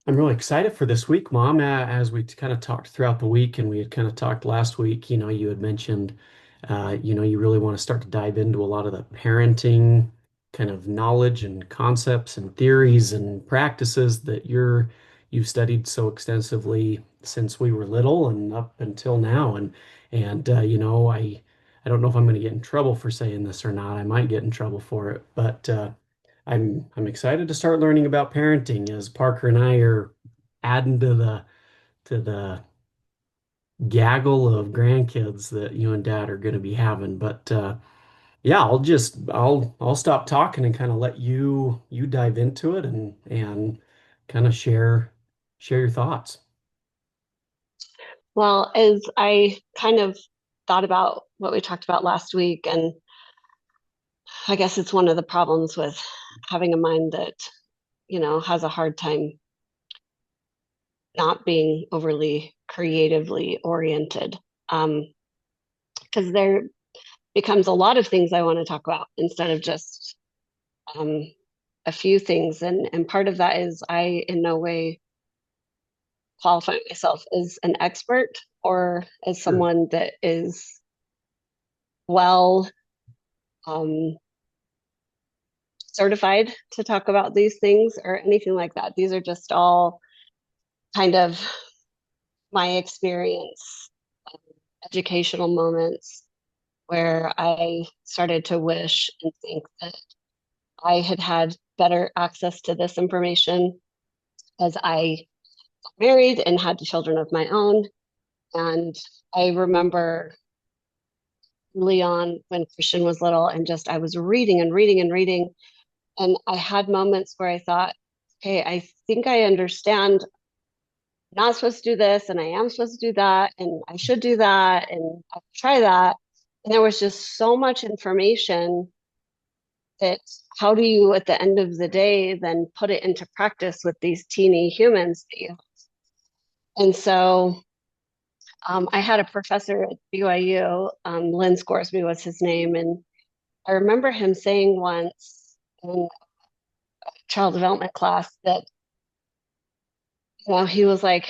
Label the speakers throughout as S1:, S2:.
S1: I'm really excited for this week, Mom. As we kind of talked throughout the week, and we had kind of talked last week, you had mentioned, you really want to start to dive into a lot of the parenting kind of knowledge and concepts and theories and practices that you've studied so extensively since we were little and up until now. And I don't know if I'm going to get in trouble for saying this or not. I might get in trouble for it, but I'm excited to start learning about parenting as Parker and I are adding to the gaggle of grandkids that you and Dad are going to be having. But yeah, I'll stop talking and kind of let you dive into it and kind of share your thoughts.
S2: Well, as I kind of thought about what we talked about last week, and I guess it's one of the problems with having a mind that, has a hard time not being overly creatively oriented. Because there becomes a lot of things I want to talk about instead of just um, a few things. And part of that is I in no way qualify myself as an expert or as
S1: Sure.
S2: someone that is well um, certified to talk about these things or anything like that. These are just all kind of my experience, educational moments where I started to wish and think that I had had better access to this information as I got married and had children of my own. And I remember early on when Christian was little and just I was reading and reading and reading. And I had moments where I thought, okay, I think I understand not supposed to do this and I am supposed to do that and I should do that and I try that. And there was just so much information that how do you at the end of the day then put it into practice with these teeny humans that you and so I had a professor at BYU, Lynn Scoresby was his name, and I remember him saying once in a child development class that he was like,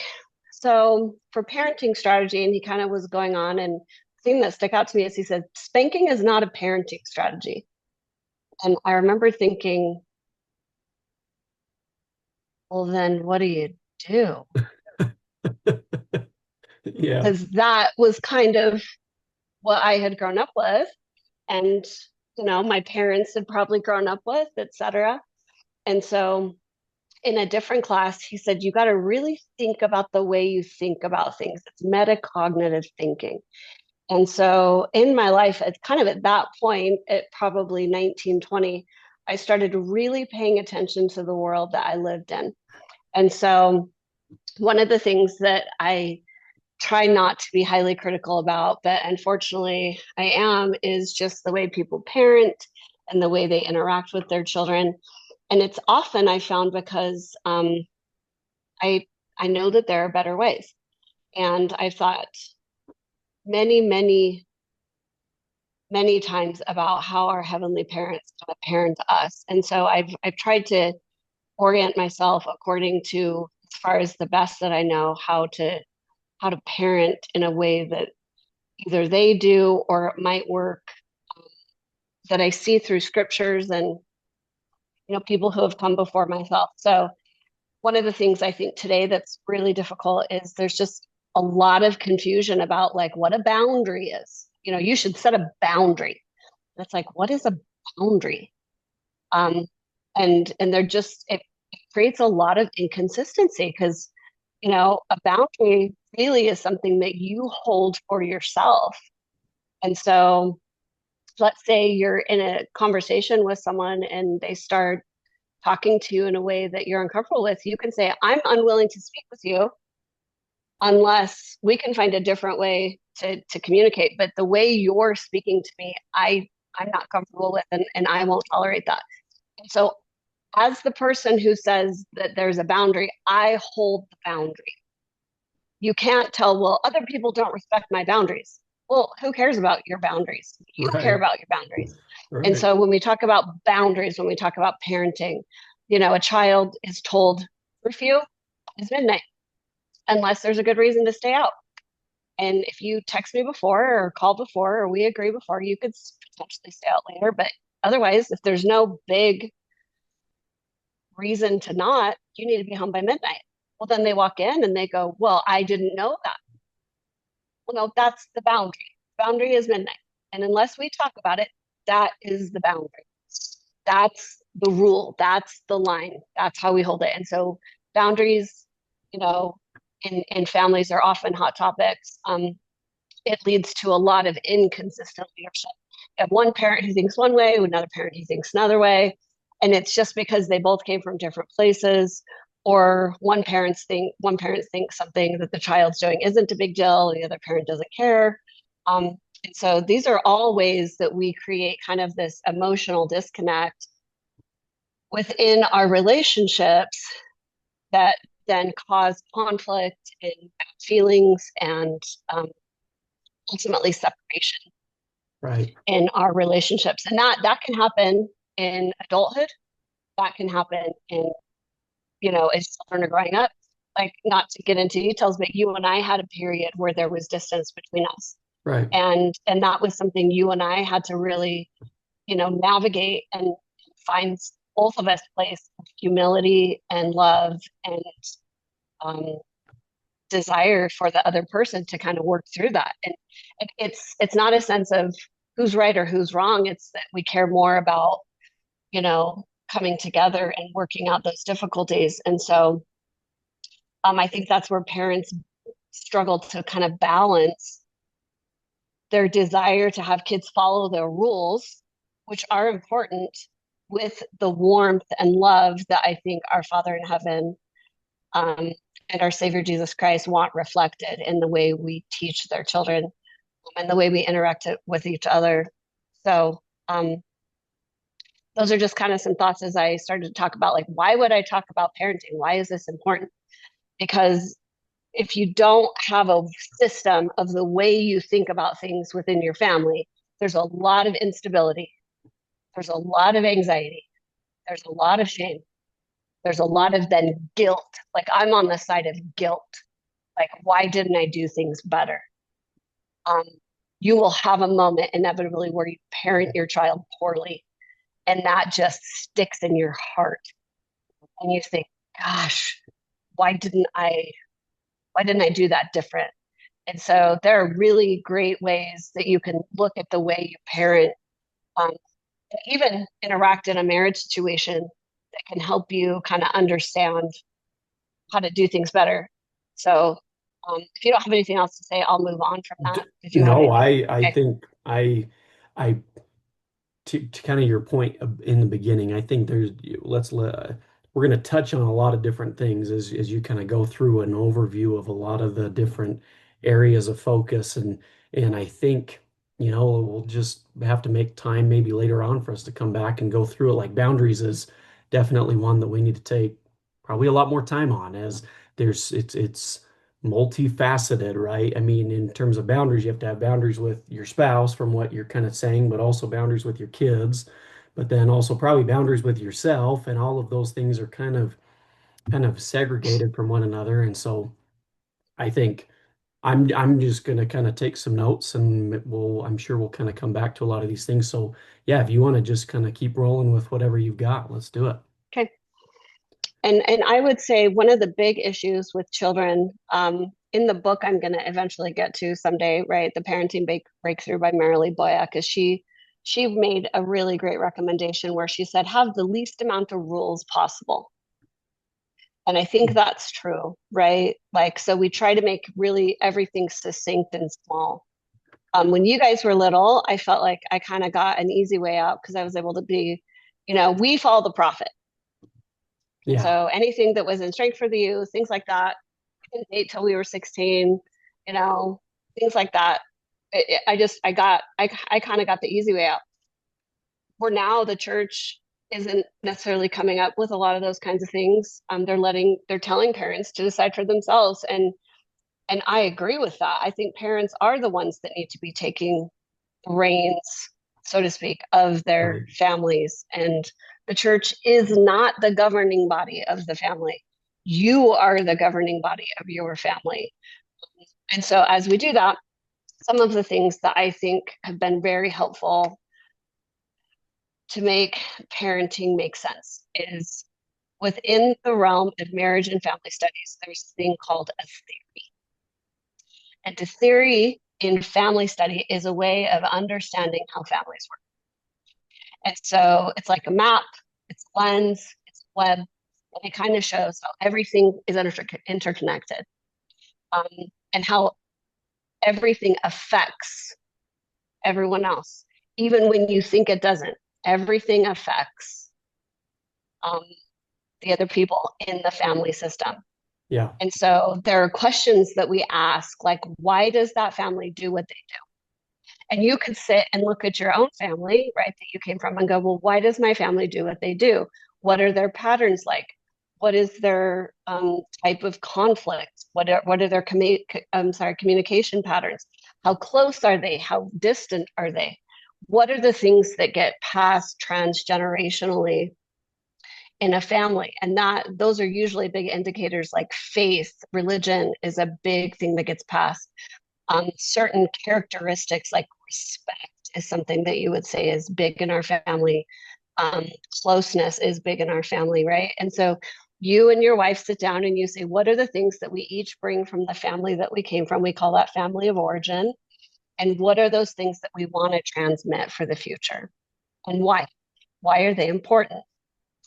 S2: so for parenting strategy, and he kind of was going on, and the thing that stuck out to me is he said, spanking is not a parenting strategy. And I remember thinking, well, then what do you do?
S1: Yeah.
S2: Because that was kind of what I had grown up with, and my parents had probably grown up with, etc. And so in a different class, he said, you got to really think about the way you think about things. It's metacognitive thinking. And so in my life, it's kind of at that point, at probably 19, 20, I started really paying attention to the world that I lived in. And so one of the things that I try not to be highly critical about, but unfortunately I am, is just the way people parent and the way they interact with their children. And it's often I found because I I know that there are better ways. And I've thought many, many many times about how our heavenly parents kind of parent us. And so I've tried to orient myself according to, as far as the best that I know, how to parent in a way that either they do or it might work, um, that I see through scriptures and people who have come before myself. So one of the things I think today that's really difficult is there's just a lot of confusion about like what a boundary is. You should set a boundary. And it's like, what is a boundary? Um, and they're just it creates a lot of inconsistency because a boundary really is something that you hold for yourself. And so let's say you're in a conversation with someone and they start talking to you in a way that you're uncomfortable with, you can say, I'm unwilling to speak with you unless we can find a different way to communicate. But the way you're speaking to me, I'm not comfortable with and I won't tolerate that. And so as the person who says that there's a boundary, I hold the boundary. You can't tell, well, other people don't respect my boundaries. Well, who cares about your boundaries? You care
S1: Right.
S2: about your boundaries. And
S1: Right.
S2: so when we talk about boundaries, when we talk about parenting, a child is told curfew, is midnight, unless there's a good reason to stay out. And if you text me before or call before or we agree before, you could potentially stay out later. But otherwise, if there's no big reason to not, you need to be home by midnight. Well, then they walk in and they go, well, I didn't know that. Well, no, that's the boundary. Boundary is midnight. And unless we talk about it, that is the boundary. That's the rule. That's the line. That's how we hold it. And so boundaries, you know, in families are often hot topics. It leads to a lot of inconsistent leadership. You have one parent who thinks one way, another parent who thinks another way, and it's just because they both came from different places, or one parent thinks something that the child's doing isn't a big deal, the other parent doesn't care. And so these are all ways that we create kind of this emotional disconnect within our relationships that then cause conflict and feelings and ultimately separation
S1: Right.
S2: in our relationships. And that can happen in adulthood. That can happen in, as children are growing up. Like, not to get into details, but you and I had a period where there was distance between us.
S1: Right.
S2: And that was something you and I had to really, navigate and find both of us place of humility and love and um, desire for the other person to kind of work through that. And it's not a sense of who's right or who's wrong. It's that we care more about, coming together and working out those difficulties. And so I think that's where parents struggle to kind of balance their desire to have kids follow their rules, which are important, with the warmth and love that I think our Father in heaven um, and our Savior Jesus Christ want reflected in the way we teach their children and the way we interact with each other. So, those are just kind of some thoughts as I started to talk about, like, why would I talk about parenting? Why is this important? Because if you don't have a system of the way you think about things within your family, there's a lot of instability. There's a lot of anxiety. There's a lot of shame. There's a lot of then guilt. Like, I'm on the side of guilt. Like, why didn't I do things better? Um, you will have a moment inevitably where you parent your child poorly, and that just sticks in your heart. And you think, gosh, why didn't I why didn't I do that different? And so there are really great ways that you can look at the way you parent, um, and even interact in a marriage situation that can help you kind of understand how to do things better. So if you don't have anything else to say, I'll move on from that. Did you have
S1: No,
S2: anything?
S1: I
S2: Okay.
S1: think I to kind of your point in the beginning, I think we're going to touch on a lot of different things as you kind of go through an overview of a lot of the different areas of focus and I think we'll just have to make time maybe later on for us to come back and go through it. Like boundaries is definitely one that we need to take probably a lot more time on as it's multifaceted, right? I mean, in terms of boundaries, you have to have boundaries with your spouse from what you're kind of saying, but also boundaries with your kids, but then also probably boundaries with yourself, and all of those things are kind of segregated from one another. And so I think I'm just gonna kind of take some notes and I'm sure we'll kind of come back to a lot of these things. So yeah, if you want to just kind of keep rolling with whatever you've got, let's do it.
S2: Okay. And I would say one of the big issues with children, in the book I'm going to eventually get to someday, right? The Parenting Breakthrough by Marilee Boyack, is she made a really great recommendation where she said, have the least amount of rules possible. And I think that's true, right? Like, so we try to make really everything succinct and small. When you guys were little, I felt like I kind of got an easy way out because I was able to be, we follow the prophet. And
S1: Yeah,
S2: so anything that was in strength for the youth, things like that, we didn't date till we were 16, you know, things like that. I kind of got the easy way out. Where now the church isn't necessarily coming up with a lot of those kinds of things. They're telling parents to decide for themselves. And I agree with that. I think parents are the ones that need to be taking the reins, so to speak, of their
S1: right.
S2: families. And the church is not the governing body of the family. You are the governing body of your family. And so as we do that, some of the things that I think have been very helpful to make parenting make sense is within the realm of marriage and family studies, there's a thing called a theory. And a theory in family study is a way of understanding how families work. And so it's like a map, it's a lens, it's a web, and it kind of shows how everything is interconnected, um, and how everything affects everyone else, even when you think it doesn't. Everything affects um, the other people in the family system.
S1: Yeah.
S2: And so there are questions that we ask, like, why does that family do what they do? And you could sit and look at your own family, right, that you came from and go, well, why does my family do what they do? What are their patterns like? What is their type of conflict? What are their communication patterns? How close are they? How distant are they? What are the things that get passed transgenerationally in a family? And that those are usually big indicators, like faith, religion is a big thing that gets passed. Certain characteristics like respect is something that you would say is big in our family. Closeness is big in our family, right? And so you and your wife sit down and you say, what are the things that we each bring from the family that we came from? We call that family of origin. And what are those things that we want to transmit for the future? And why? Why are they important?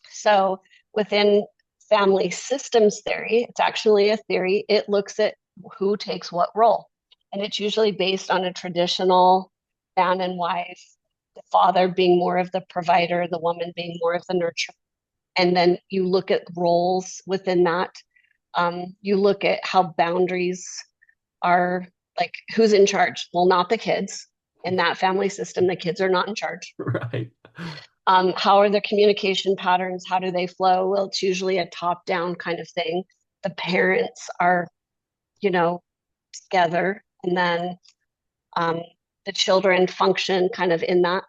S2: So within family systems theory, it's actually a theory. It looks at who takes what role. And it's usually based on a traditional man and wife, the father being more of the provider, the woman being more of the nurturer. And then you look at roles within that. You look at how boundaries are, like, who's in charge? Well, not the kids. In that family system, the kids are not in charge.
S1: Right.
S2: How are their communication patterns? How do they flow? Well, it's usually a top down kind of thing. The parents are, you know, together, and then um, the children function kind of in that.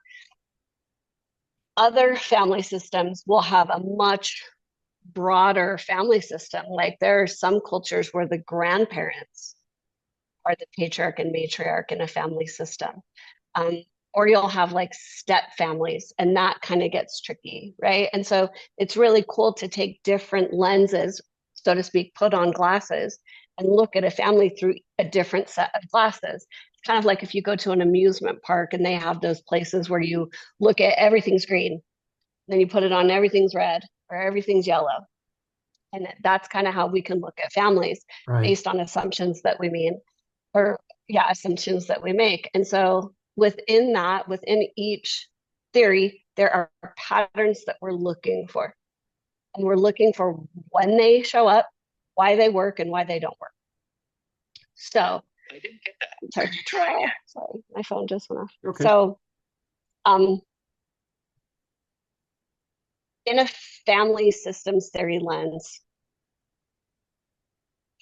S2: Other family systems will have a much broader family system. Like there are some cultures where the grandparents are the patriarch and matriarch in a family system. Um, or you'll have like step families, and that kind of gets tricky, right? And so it's really cool to take different lenses, so to speak, put on glasses and look at a family through a different set of glasses. It's kind of like if you go to an amusement park and they have those places where you look at everything's green, then you put it on everything's red or everything's yellow. And that's kind of how we can look at families
S1: Right.
S2: based on assumptions that we mean, or yeah, assumptions that we make. And so within that, within each theory, there are patterns that we're looking for. And we're looking for when they show up, why they work, and why they don't work. So, I didn't get that. Sorry. Could you try again? Sorry, my phone just went off.
S1: Okay.
S2: So, um, in a family systems theory lens,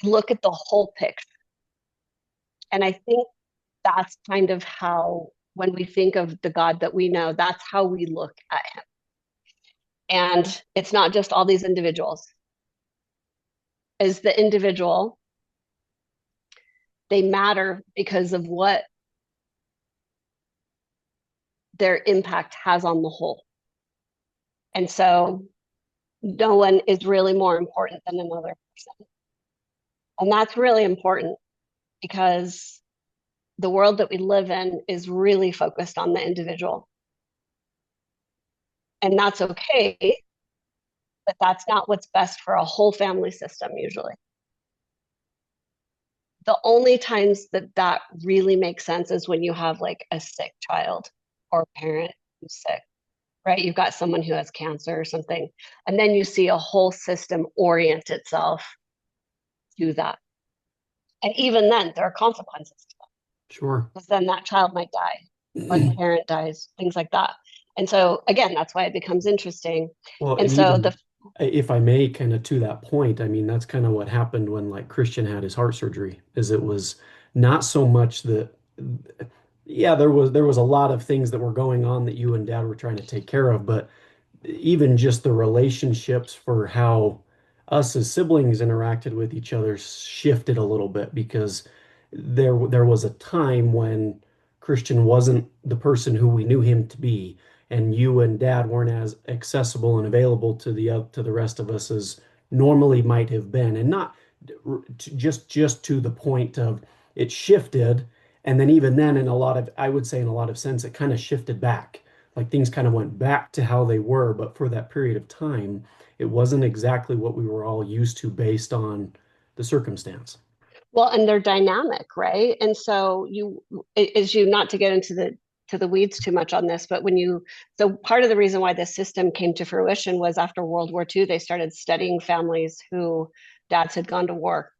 S2: look at the whole picture. And I think that's kind of how, when we think of the God that we know, that's how we look at him. And it's not just all these individuals. As the individual, they matter because of what their impact has on the whole. And so no one is really more important than another person. And that's really important because the world that we live in is really focused on the individual. And that's okay, but that's not what's best for a whole family system usually. The only times that that really makes sense is when you have like a sick child or a parent who's sick, right? You've got someone who has cancer or something, and then you see a whole system orient itself to that. And even then, there are consequences to that,
S1: Sure.
S2: because then that child might die or the parent dies, things like that. And so, again, that's why it becomes interesting.
S1: Well,
S2: And
S1: and
S2: so,
S1: even if I may, kind of to that point, I mean, that's kind of what happened when like Christian had his heart surgery, is it was not so much that, yeah, there was a lot of things that were going on that you and dad were trying to take care of, but even just the relationships for how us as siblings interacted with each other shifted a little bit because there was a time when Christian wasn't the person who we knew him to be, and you and Dad weren't as accessible and available to the rest of us as normally might have been, and not just to the point of it shifted, and then even then, in a lot of I would say in a lot of sense, it kind of shifted back. Like things kind of went back to how they were, but for that period of time it wasn't exactly what we were all used to based on the circumstance.
S2: Well, and they're dynamic, right? And so you, as you, not to get into the weeds too much on this, but when you, so part of the reason why this system came to fruition was after World War II, they started studying families who dads had gone to war,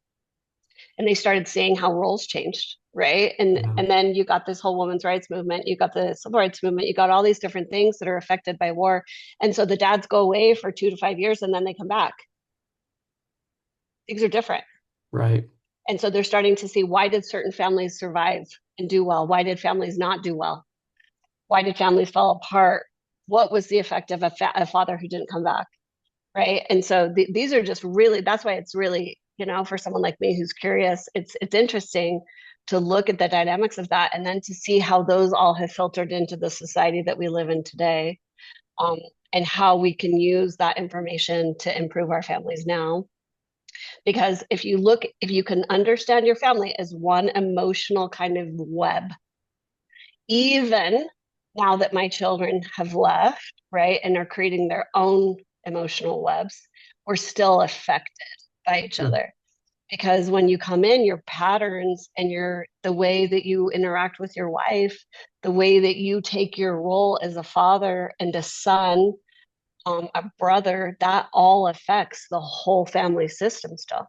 S2: and they started seeing how roles changed, right?
S1: Yeah,
S2: And then you got this whole women's rights movement, you got the civil rights movement, you got all these different things that are affected by war. And so the dads go away for 2 to 5 years and then they come back. Things are different.
S1: right.
S2: And so they're starting to see, why did certain families survive and do well? Why did families not do well? Why did families fall apart? What was the effect of a father who didn't come back? Right. And so these are just really, that's why it's really, for someone like me who's curious, it's interesting to look at the dynamics of that and then to see how those all have filtered into the society that we live in today, um, and how we can use that information to improve our families now. Because if you can understand your family as one emotional kind of web, even now that my children have left, right, and are creating their own emotional webs, we're still affected by each
S1: Sure.
S2: other. Because when you come in, your patterns and the way that you interact with your wife, the way that you take your role as a father and a son, a brother, that all affects the whole family system still.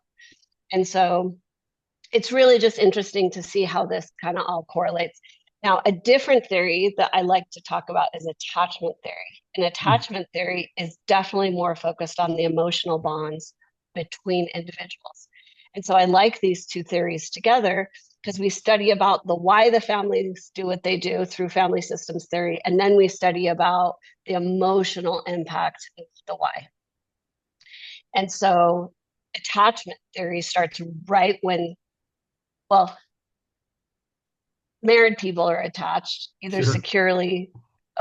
S2: And so it's really just interesting to see how this kind of all correlates. Now, a different theory that I like to talk about is attachment theory. And attachment theory is definitely more focused on the emotional bonds between individuals. And so I like these two theories together because we study about the why the families do what they do through family systems theory, and then we study about the emotional impact of the why. And so attachment theory starts right when, well, married people are attached either
S1: Sure.
S2: securely,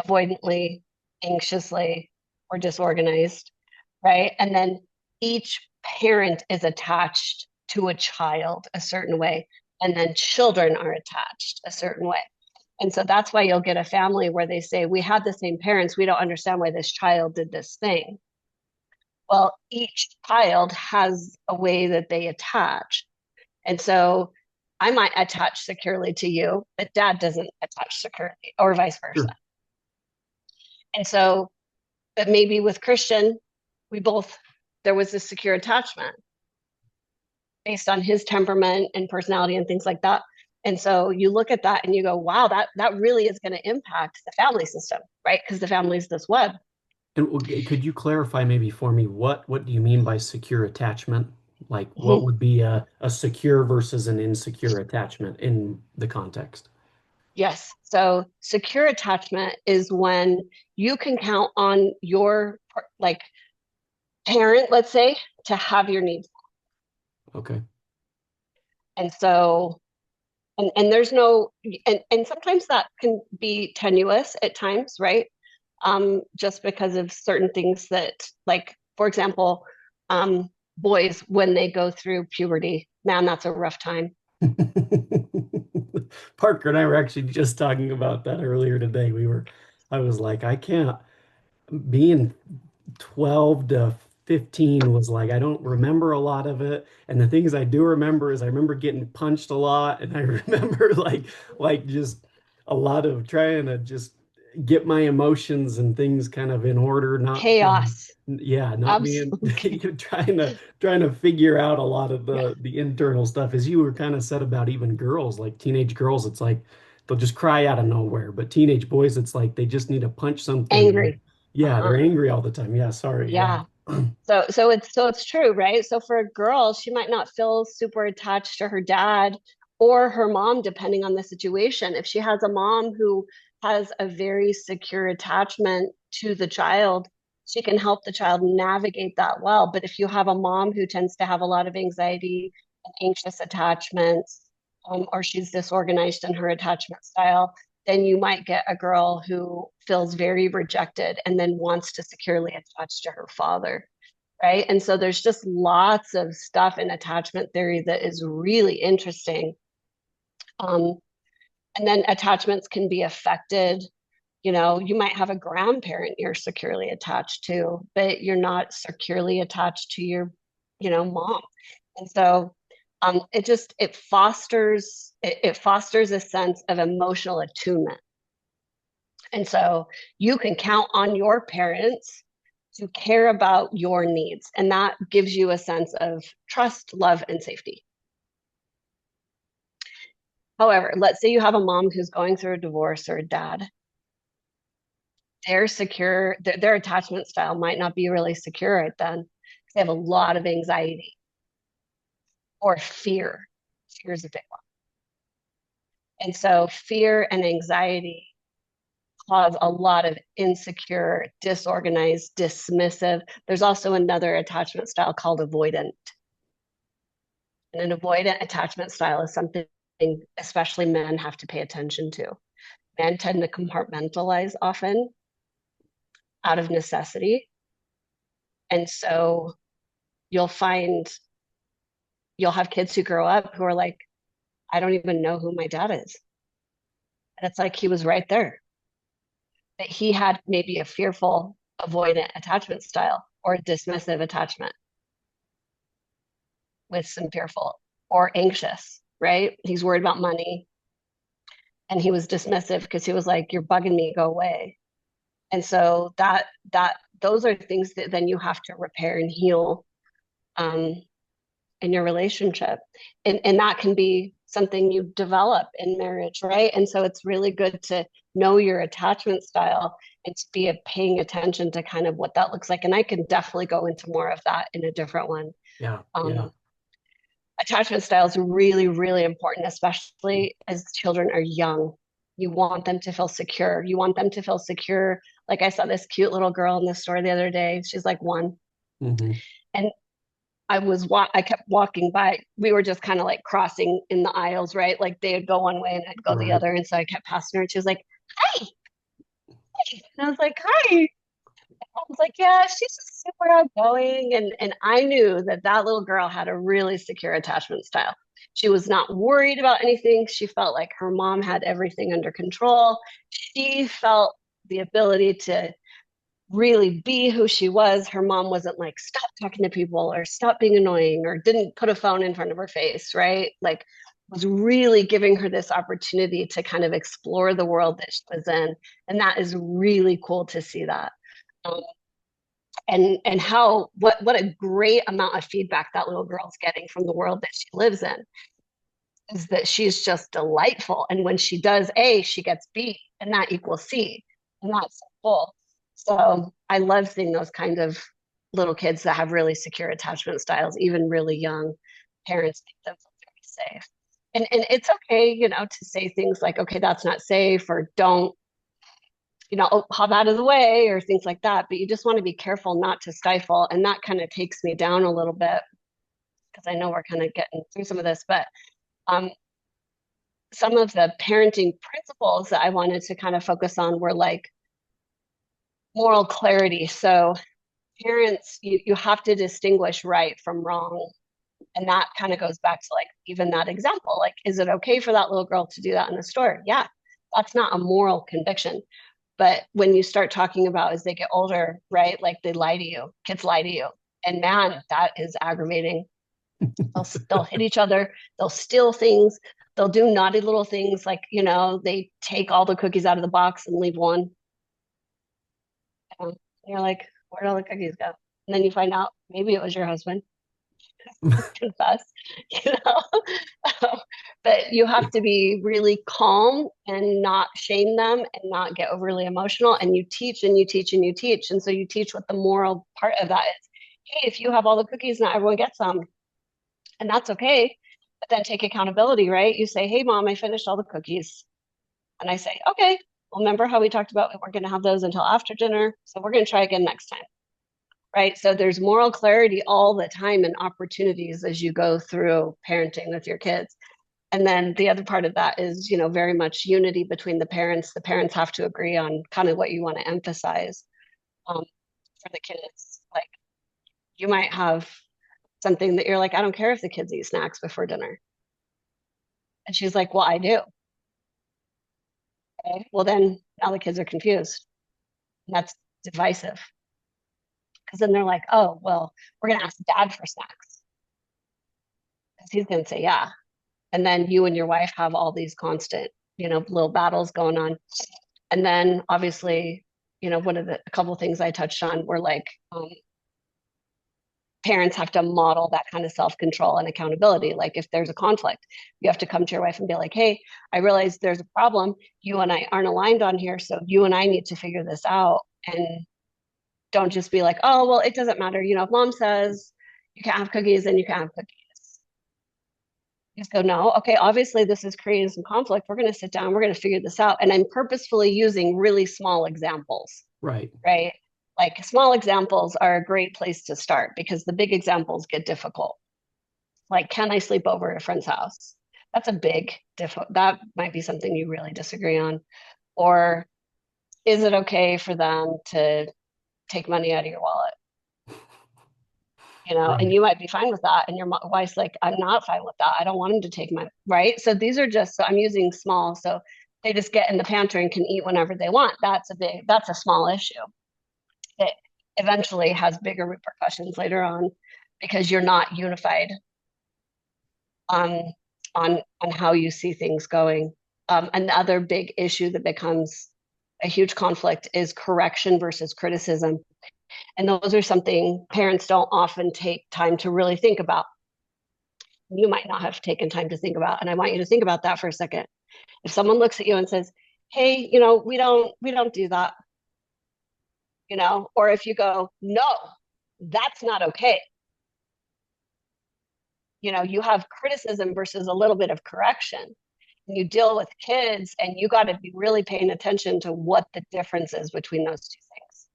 S2: avoidantly, anxiously, or disorganized, right? And then each parent is attached to a child a certain way, and then children are attached a certain way. And so that's why you'll get a family where they say, we had the same parents, we don't understand why this child did this thing. Well, each child has a way that they attach. And so I might attach securely to you, but dad doesn't attach securely, or vice versa.
S1: Sure.
S2: And so, but maybe with Christian, we both, there was this secure attachment based on his temperament and personality and things like that. And so you look at that and you go, wow, that really is going to impact the family system, right? Because the family is this web.
S1: And could you clarify maybe for me what do you mean by secure attachment? Like what
S2: Mm-hmm.
S1: would be a secure versus an insecure attachment in the context?
S2: Yes. So secure attachment is when you can count on your like parent, let's say, to have your needs.
S1: Okay.
S2: And so, and there's no, and sometimes that can be tenuous at times, right? Just because of certain things that, like, for example, boys, when they go through puberty, man, that's a rough time.
S1: Parker and I were actually just talking about that earlier today. I was like, I can't, being 12 to 15 was like, I don't remember a lot of it. And the things I do remember is I remember getting punched a lot. And I remember like just a lot of trying to just get my emotions and things kind of in order, not being,
S2: Chaos.
S1: yeah, not being,
S2: Absolutely.
S1: trying to figure out a lot of
S2: Yeah.
S1: the internal stuff. As you were kind of said about even girls, like teenage girls, it's like they'll just cry out of nowhere. But teenage boys, it's like they just need to punch something.
S2: Angry.
S1: Yeah,
S2: Uh-huh.
S1: they're angry all the time. Yeah, sorry. Yeah.
S2: Yeah. So it's true, right? So for a girl, she might not feel super attached to her dad or her mom, depending on the situation. If she has a mom who has a very secure attachment to the child, she can help the child navigate that well. But if you have a mom who tends to have a lot of anxiety and anxious attachments, or she's disorganized in her attachment style, then you might get a girl who feels very rejected and then wants to securely attach to her father. Right. And so there's just lots of stuff in attachment theory that is really interesting. Um, and then attachments can be affected. You know, you might have a grandparent you're securely attached to, but you're not securely attached to your, mom. And so it fosters a sense of emotional attunement. And so you can count on your parents to care about your needs. And that gives you a sense of trust, love, and safety. However, let's say you have a mom who's going through a divorce or a dad. Their attachment style might not be really secure right then. They have a lot of anxiety or fear. Fear is a big one. And so fear and anxiety cause a lot of insecure, disorganized, dismissive. There's also another attachment style called avoidant. And an avoidant attachment style is something especially men have to pay attention to. Men tend to compartmentalize often out of necessity. And so you'll find you'll have kids who grow up who are like, I don't even know who my dad is. And it's like he was right there. That he had maybe a fearful, avoidant attachment style or a dismissive attachment with some fearful or anxious, right? He's worried about money and he was dismissive because he was like, you're bugging me, go away. And so those are things that then you have to repair and heal um, in your relationship. And that can be something you develop in marriage, right? And so it's really good to know your attachment style and to be paying attention to kind of what that looks like. And I can definitely go into more of that in a different one.
S1: Yeah, yeah.
S2: Um, Attachment style is really, really important, especially as children are young. You want them to feel secure. You want them to feel secure. Like I saw this cute little girl in the store the other day. She's like one.
S1: Hmm.
S2: And I kept walking by. We were just kind of like crossing in the aisles, right? Like they would go one way and I'd go the
S1: Right.
S2: other. And so I kept passing her and she was like, hi. And I was like, hi. I was like, yeah, she's just super outgoing. And I knew that that little girl had a really secure attachment style. She was not worried about anything. She felt like her mom had everything under control. She felt the ability to really be who she was. Her mom wasn't like, stop talking to people or stop being annoying or didn't put a phone in front of her face, right? Like, was really giving her this opportunity to kind of explore the world that she was in. And that is really cool to see that. Um, and how what a great amount of feedback that little girl's getting from the world that she lives in is that she's just delightful. And when she does A, she gets B, and that equals C. And that's so cool. So I love seeing those kind of little kids that have really secure attachment styles, even really young. Parents make them feel very safe. And it's okay, to say things like, okay, that's not safe, or don't, hop out of the way, or things like that. But you just want to be careful not to stifle. And that kind of takes me down a little bit because I know we're kind of getting through some of this, but um, some of the parenting principles that I wanted to kind of focus on were like moral clarity. So parents, you have to distinguish right from wrong. And that kind of goes back to like even that example. Like, is it okay for that little girl to do that in the store? Yeah, that's not a moral conviction. But when you start talking about as they get older, right? Like they lie to you, kids lie to you. And man, that is aggravating. They'll hit each other, they'll steal things, they'll do naughty little things like, they take all the cookies out of the box and leave one. And you're like, where'd all the cookies go? And then you find out maybe it was your husband. Confess, you know. But you have to be really calm and not shame them and not get overly emotional. And you teach and you teach and you teach. And so you teach what the moral part of that is. Hey, if you have all the cookies, not everyone gets some. And that's okay. But then take accountability, right? You say, hey, mom, I finished all the cookies. And I say, okay, well, remember how we talked about we're going to have those until after dinner? So we're going to try again next time. right? So there's moral clarity all the time and opportunities as you go through parenting with your kids. And then the other part of that is, very much unity between the parents. The parents have to agree on kind of what you want to emphasize for the kids. Like you might have something that you're like, I don't care if the kids eat snacks before dinner. And she's like, well, I do. Okay. Well, then now the kids are confused. And that's divisive. Because then they're like, oh, well, we're going to ask dad for snacks. Because he's going to say, yeah. And then you and your wife have all these constant, little battles going on. And then obviously, one of a couple of things I touched on were like parents have to model that kind of self-control and accountability. Like if there's a conflict, you have to come to your wife and be like, hey, I realize there's a problem. You and I aren't aligned on here. So you and I need to figure this out. And don't just be like, oh, well, it doesn't matter. If mom says you can't have cookies, then you can't have cookies. You just go, no, okay, obviously this is creating some conflict. We're going to sit down, we're going to figure this out. And I'm purposefully using really small examples,
S1: Right.
S2: right? Like small examples are a great place to start because the big examples get difficult. Like, can I sleep over at a friend's house? That's a big that might be something you really disagree on. Or is it okay for them to take money out of your wallet? And
S1: Right.
S2: you might be fine with that. And your wife's like, I'm not fine with that. I don't want him to take my, right? So these are just, so I'm using small. So they just get in the pantry and can eat whenever they want. That's a small issue. It eventually has bigger repercussions later on because you're not unified on, on how you see things going. Another big issue that becomes a huge conflict is correction versus criticism. And those are something parents don't often take time to really think about. You might not have taken time to think about. And I want you to think about that for a second. If someone looks at you and says, hey, we don't do that, or if you go, no, that's not okay. You have criticism versus a little bit of correction. And you deal with kids and you got to be really paying attention to what the difference is between those two things.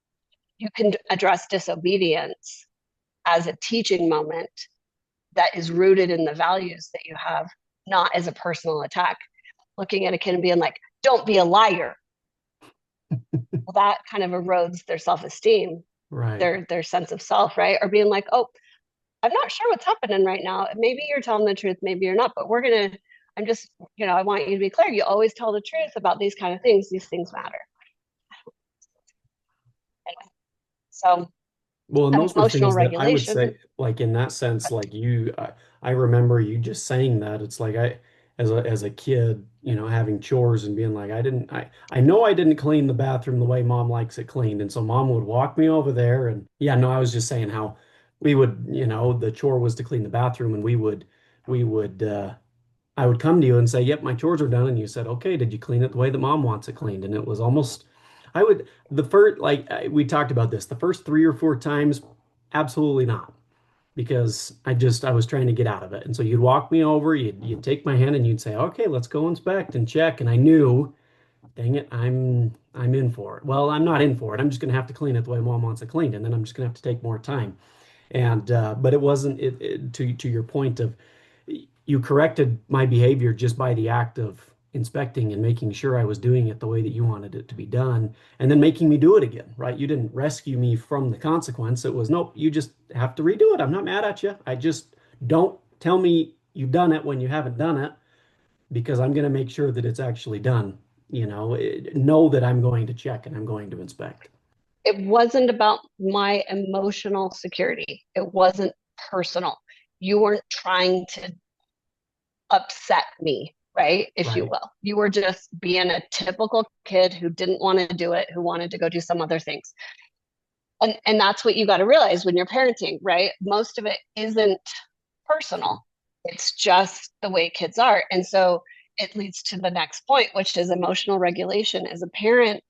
S2: You can address disobedience as a teaching moment that is rooted in the values that you have, not as a personal attack. Looking at a kid and being like, don't be a liar. Well, that kind of erodes their self-esteem,
S1: Right.
S2: their sense of self, right? Or being like, oh, I'm not sure what's happening right now. Maybe you're telling the truth, maybe you're not, but I'm just, I want you to be clear. You always tell the truth about these kind of things. These things matter. Anyway, so
S1: Well, and those were
S2: emotional
S1: things that I would
S2: regulation.
S1: say, like in that sense, like I remember you just saying that. It's like as a kid, having chores and being like, I know I didn't clean the bathroom the way mom likes it cleaned. And so mom would walk me over there and yeah, no, I was just saying how we would, the chore was to clean the bathroom and we would, I would come to you and say, yep, my chores are done. And you said, okay, did you clean it the way that mom wants it cleaned? And it was almost, I would, the first, like we talked about this, the first 3 or 4 times, absolutely not, because I was trying to get out of it. And so you'd walk me over, you'd take my hand and you'd say, okay, let's go inspect and check. And I knew, dang it, I'm in for it. Well, I'm not in for it. I'm just going to have to clean it the way mom wants it cleaned. And then I'm just going to have to take more time. And but it wasn't to your point of you corrected my behavior just by the act of inspecting and making sure I was doing it the way that you wanted it to be done, and then making me do it again, right? You didn't rescue me from the consequence. It was, nope, you just have to redo it. I'm not mad at you. I just don't tell me you've done it when you haven't done it because I'm going to make sure that it's actually done. Know that I'm going to check and I'm going to inspect.
S2: It wasn't about my emotional security. It wasn't personal. You weren't trying to upset me, right? If you
S1: Right.
S2: will. You were just being a typical kid who didn't want to do it, who wanted to go do some other things. And that's what you got to realize when you're parenting, right? Most of it isn't personal. It's just the way kids are. And so it leads to the next point, which is emotional regulation. As a parent,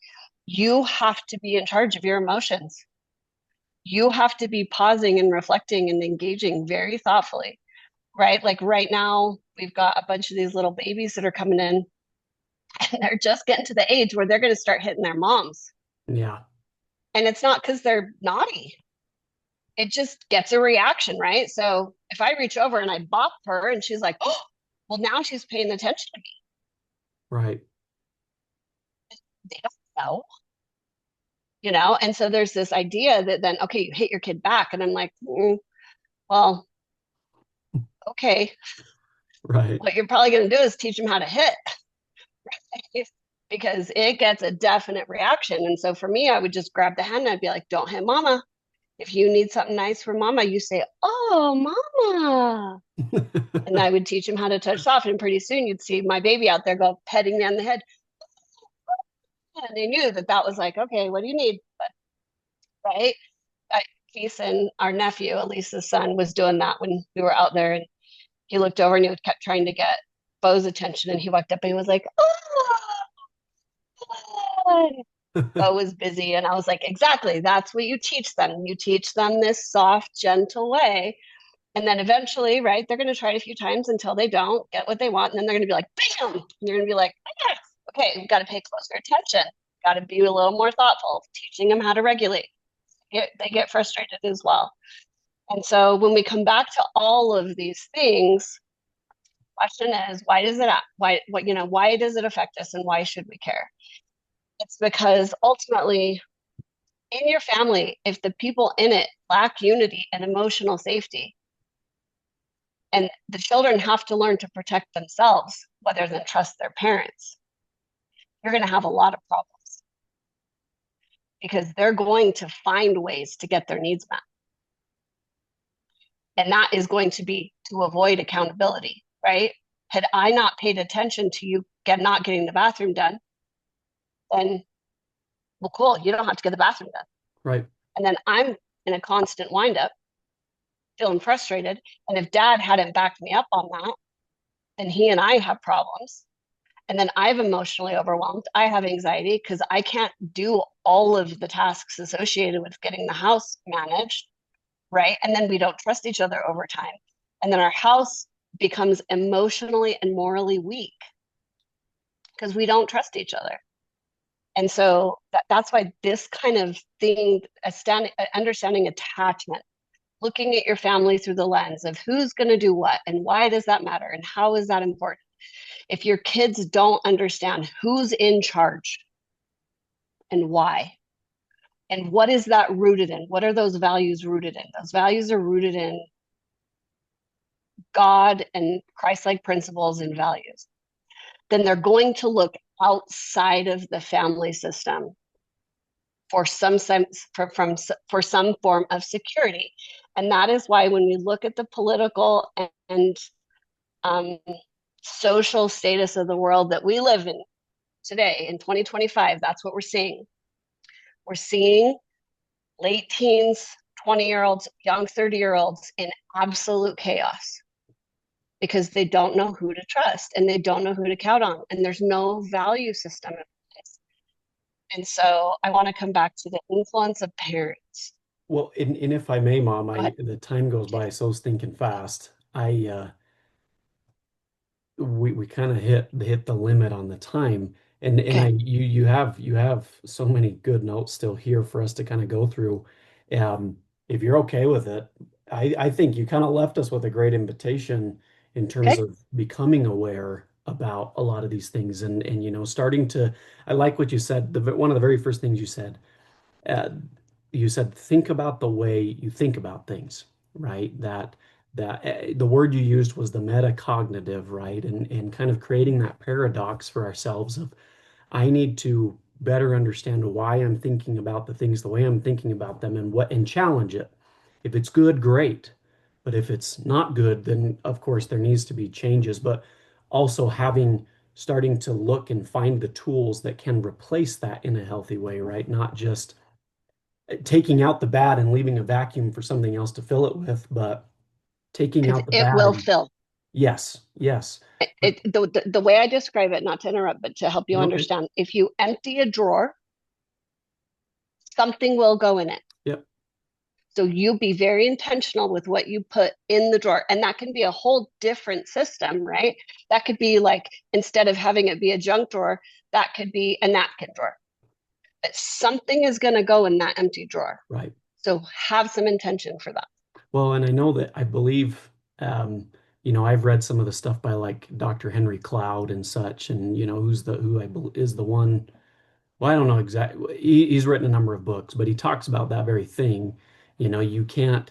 S2: you have to be in charge of your emotions. You have to be pausing and reflecting and engaging very thoughtfully, right? Like right now, we've got a bunch of these little babies that are coming in and they're just getting to the age where they're going to start hitting their moms.
S1: Yeah.
S2: And it's not because they're naughty. it just gets a reaction, right? So if I reach over and I bop her and she's like, oh, well, now she's paying attention to me.
S1: Right.
S2: They don't know, you know? And so there's this idea that then, okay, you hit your kid back. And I'm like, well, okay,
S1: Right.
S2: what you're probably going to do is teach them how to hit because it gets a definite reaction. And so for me, I would just grab the hand and I'd be like, don't hit mama. If you need something nice from mama, you say, oh, mama. And I would teach him how to touch soft. And pretty soon you'd see my baby out there go petting me on the head. And they knew that that was like, okay, what do you need? But, right. I, Jason, our nephew, Elisa's son, was doing that when we were out there. And he looked over and he kept trying to get Bo's attention. And he walked up and he was like, oh, Bo was busy. And I was like, exactly. That's what you teach them. You teach them this soft, gentle way. And then eventually, right, they're going to try it a few times until they don't get what they want. And then they're going to be like, bam. And you're going to be like, yes. Okay, we've got to pay closer attention. Got to be a little more thoughtful, teaching them how to regulate. They get frustrated as well. And so when we come back to all of these things, question is, why does it, why does it affect us and why should we care? It's because ultimately in your family, if the people in it lack unity and emotional safety, and the children have to learn to protect themselves rather than trust their parents, you're going to have a lot of problems because they're going to find ways to get their needs met. And that is going to be to avoid accountability, right? Had I not paid attention to you not getting the bathroom done, then, well, cool, you don't have to get the bathroom done.
S1: Right.
S2: And then I'm in a constant windup, feeling frustrated. And if dad hadn't backed me up on that, then he and I have problems. And then I'm emotionally overwhelmed. I have anxiety because I can't do all of the tasks associated with getting the house managed, right? And then we don't trust each other over time. And then our house becomes emotionally and morally weak because we don't trust each other. And so that's why this kind of thing, understanding attachment, looking at your family through the lens of who's going to do what and why does that matter and how is that important. If your kids don't understand who's in charge and why, and what is that rooted in, what are those values rooted in? Those values are rooted in God and Christ-like principles and values. Then they're going to look outside of the family system for some sense for some form of security. And that is why when we look at the political and um, social status of the world that we live in today in 2025, that's what we're seeing. We're seeing late teens, 20-year-olds, young 30-year-olds in absolute chaos because they don't know who to trust and they don't know who to count on. And there's no value system in place. And so I want to come back to the influence of parents.
S1: Well, and if I may, Mom,
S2: Go ahead.
S1: the time goes by so stinking fast. We kind of hit the limit on the time, and
S2: Okay.
S1: you have so many good notes still here for us to kind of go through. If you're okay with it, I think you kind of left us with a great invitation in terms
S2: Okay.
S1: of becoming aware about a lot of these things, and starting to. I like what you said. One of the very first things uh, you said think about the way you think about things, right? That the word you used was the metacognitive, right? And kind of creating that paradox for ourselves of I need to better understand why I'm thinking about the things the way I'm thinking about them and challenge it. If it's good, great. But if it's not good, then of course there needs to be changes. But also starting to look and find the tools that can replace that in a healthy way, right? Not just taking out the bad and leaving a vacuum for something else to fill it with, but taking
S2: Because
S1: out the
S2: it
S1: bad
S2: will
S1: and
S2: fill.
S1: yes, yes. But
S2: The way I describe it, not to interrupt, but to help you
S1: okay.
S2: understand, if you empty a drawer, something will go in it.
S1: Yep.
S2: So you be very intentional with what you put in the drawer. And that can be a whole different system, right? That could be like, instead of having it be a junk drawer, that could be a napkin drawer. But something is going to go in that empty drawer.
S1: Right.
S2: So have some intention for that.
S1: Well, and I know that I believe, um, I've read some of the stuff by like Dr. Henry Cloud and such, and who is the one. Well, I don't know exactly. He's written a number of books, but he talks about that very thing. You can't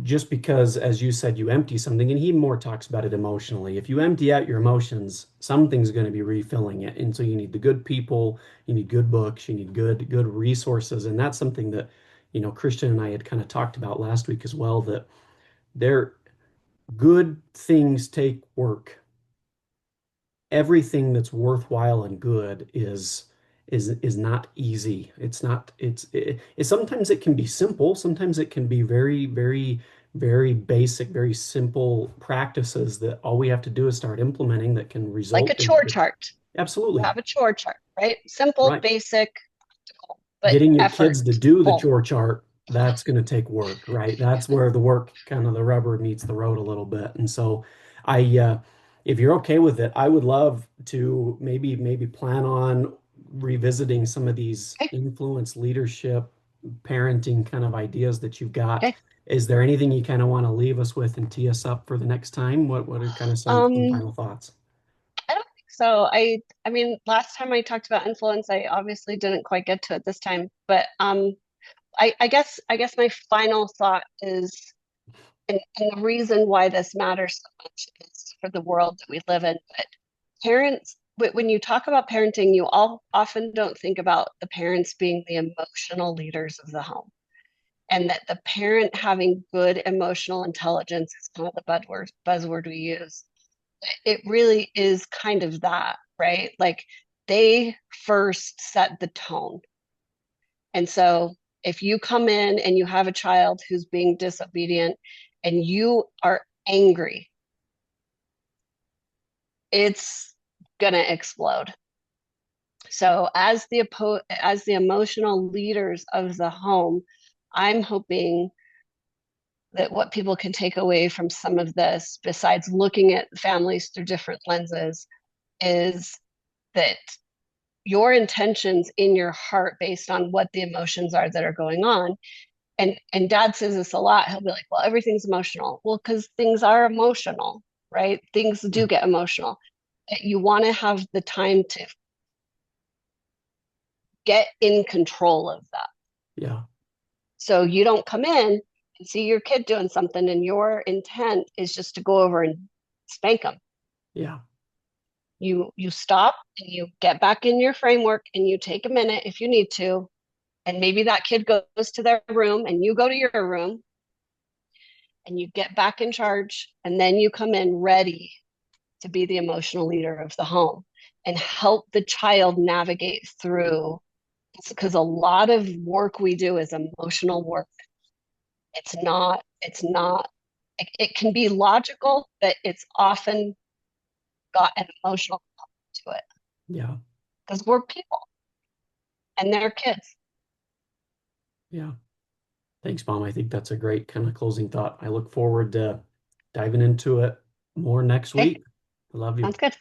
S1: just because, as you said, you empty something, and he more talks about it emotionally. If you empty out your emotions, something's going to be refilling it. And so you need the good people, you need good books, you need good resources. And that's something that, Christian and I had kind of talked about last week as well, that they're good things take work. Everything that's worthwhile and good is not easy. It's not it sometimes it can be simple, sometimes it can be very very basic, very simple practices that all we have to do is start implementing that can
S2: Like a
S1: result in
S2: chore chart. You
S1: absolutely
S2: have a chore chart, right? Simple,
S1: right.
S2: basic, but
S1: Getting your kids to do the
S2: effortful.
S1: chore chart, that's going to take work, right? That's where the work kind of the rubber meets the road a little bit. And so if you're okay with it, I would love to maybe plan on revisiting some of these
S2: Okay.
S1: influence leadership, parenting kind of ideas that you've got.
S2: Okay.
S1: Is there anything you kind of want to leave us with and tee us up for the next time? What are kind of some
S2: Um,
S1: final thoughts?
S2: I don't think so. I mean, last time I talked about influence, I obviously didn't quite get to it this time. But I guess my final thought is, and the reason why this matters so much is for the world that we live in. But parents, when you talk about parenting, you all often don't think about the parents being the emotional leaders of the home, and that the parent having good emotional intelligence is kind of the buzzword we use. It really is kind of that, right? Like they first set the tone. And so if you come in and you have a child who's being disobedient and you are angry, it's gonna explode. So as the emotional leaders of the home, I'm hoping that what people can take away from some of this, besides looking at families through different lenses, is that your intentions in your heart based on what the emotions are that are going on. And dad says this a lot. He'll be like, well, everything's emotional. Well, because things are emotional, right? Things
S1: Yeah.
S2: do get emotional. You want to have the time to get in control of that.
S1: Yeah.
S2: So you don't come in and see your kid doing something and your intent is just to go over and spank them.
S1: Yeah.
S2: You stop and you get back in your framework and you take a minute if you need to, and maybe that kid goes to their room and you go to your room and you get back in charge, and then you come in ready to be the emotional leader of the home and help the child navigate through, because a lot of work we do is emotional work. It's not it can be logical, but it's often got an emotional to it
S1: Yeah.
S2: because we're people and they're kids.
S1: Yeah. Thanks, Mom. I think that's a great kind of closing thought. I look forward to diving into it more next
S2: Okay,
S1: week. I love
S2: sounds
S1: you.
S2: good.